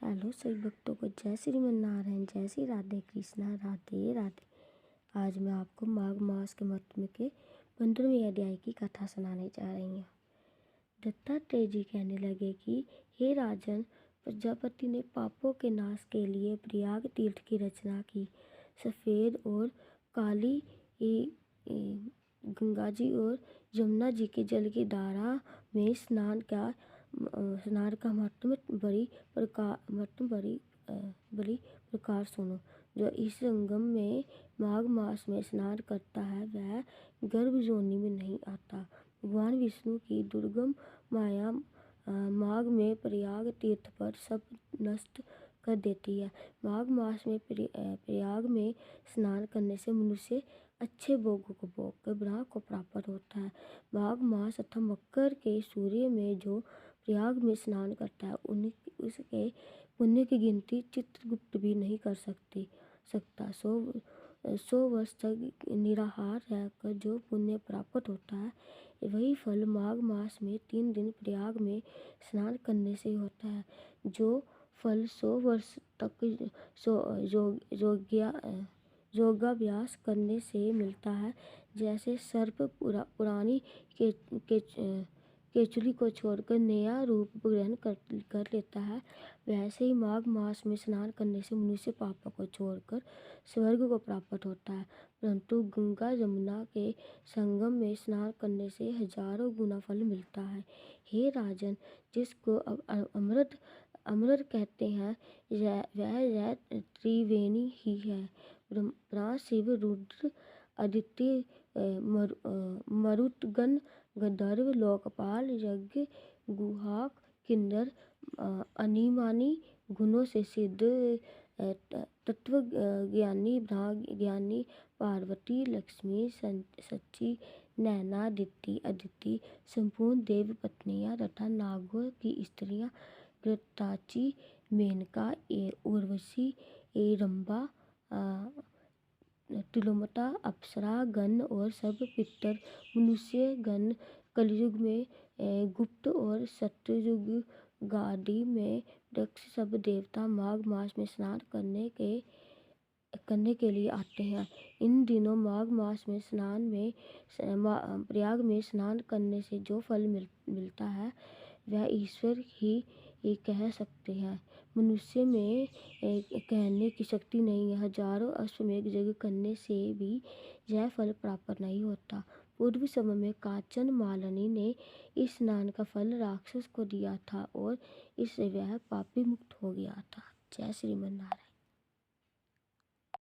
Hello सभी भक्तों को जय श्रीमन नारायण, जय श्री राधे कृष्णा, राधे राधे। आज मैं आपको माघ मास के महत्व के 15वें अध्याय की कथा सुनाने जा रही हूँ। दत्तात्रेय जी कहने लगे कि हे राजन, प्रजापति ने पापों के नाश के लिए प्रयाग तीर्थ की रचना की। सफ़ेद और काली गंगा जी और यमुना जी के जल की धारा में स्नान का महत्व बड़ी प्रकार सुनो। जो इस संगम में माघ मास में स्नान करता है वह गर्भ योनि में नहीं आता। भगवान विष्णु की दुर्गम माया माघ में प्रयाग तीर्थ पर सब नष्ट कर देती है। माघ मास में प्रयाग में स्नान करने से मनुष्य अच्छे भोगों को भोग कर ब्रह्म को प्राप्त होता है। माघ मास अथवा मकर के सूर्य में जो प्रयाग में स्नान करता है उसके पुण्य की गिनती चित्रगुप्त भी नहीं कर सकता। 100 वर्ष तक निराहार रहकर जो पुण्य प्राप्त होता है वही फल माघ मास में 3 दिन प्रयाग में स्नान करने से होता है। जो फल 100 वर्ष तक योगाभ्यास करने से मिलता है, जैसे सर्प पुरानी केचुली को छोड़कर नया रूप ग्रहण कर लेता है, वैसे ही माघ मास में स्नान करने से मनुष्य पापों को छोड़कर स्वर्ग को प्राप्त होता है। परंतु गंगा यमुना के संगम में स्नान करने से हजारों गुना फल मिलता है। हे राजन, जिसको अमृत कहते हैं वह त्रिवेणी ही है। ब्रह्मा, शिव, रुद्र, आदित्य, मरुतगण, गंधर्व, लोकपाल, यज्ञ, गुहाक, किन्नर, अनिमानी गुणों से सिद्ध तत्व ज्ञानी, ब्रह्म ज्ञानी, पार्वती, लक्ष्मी, सची, नैना, अदिति, संपूर्ण देव पत्नियां तथा नागों की स्त्रियां, घृताची, मेनका, उर्वशी, रंभा, तिलोत्तमा, अप्सरा गण और सब पितर मनुष्य गण, कलयुग में गुप्त और सत्ययुग गादी में दक्ष सब देवता माघ मास में स्नान करने के लिए आते हैं। इन दिनों माघ मास में प्रयाग में स्नान करने से जो फल मिलता है वह ईश्वर ही कह सकते हैं। मनुष्य में कहने की शक्ति नहीं है। हजारों अश्वमेध यज्ञ करने से भी यह फल प्राप्त नहीं होता। पूर्व समय में कांचन मालिनी ने इस स्नान का फल राक्षस को दिया था और इससे वह पापी मुक्त हो गया था। जय श्रीमन नारायण।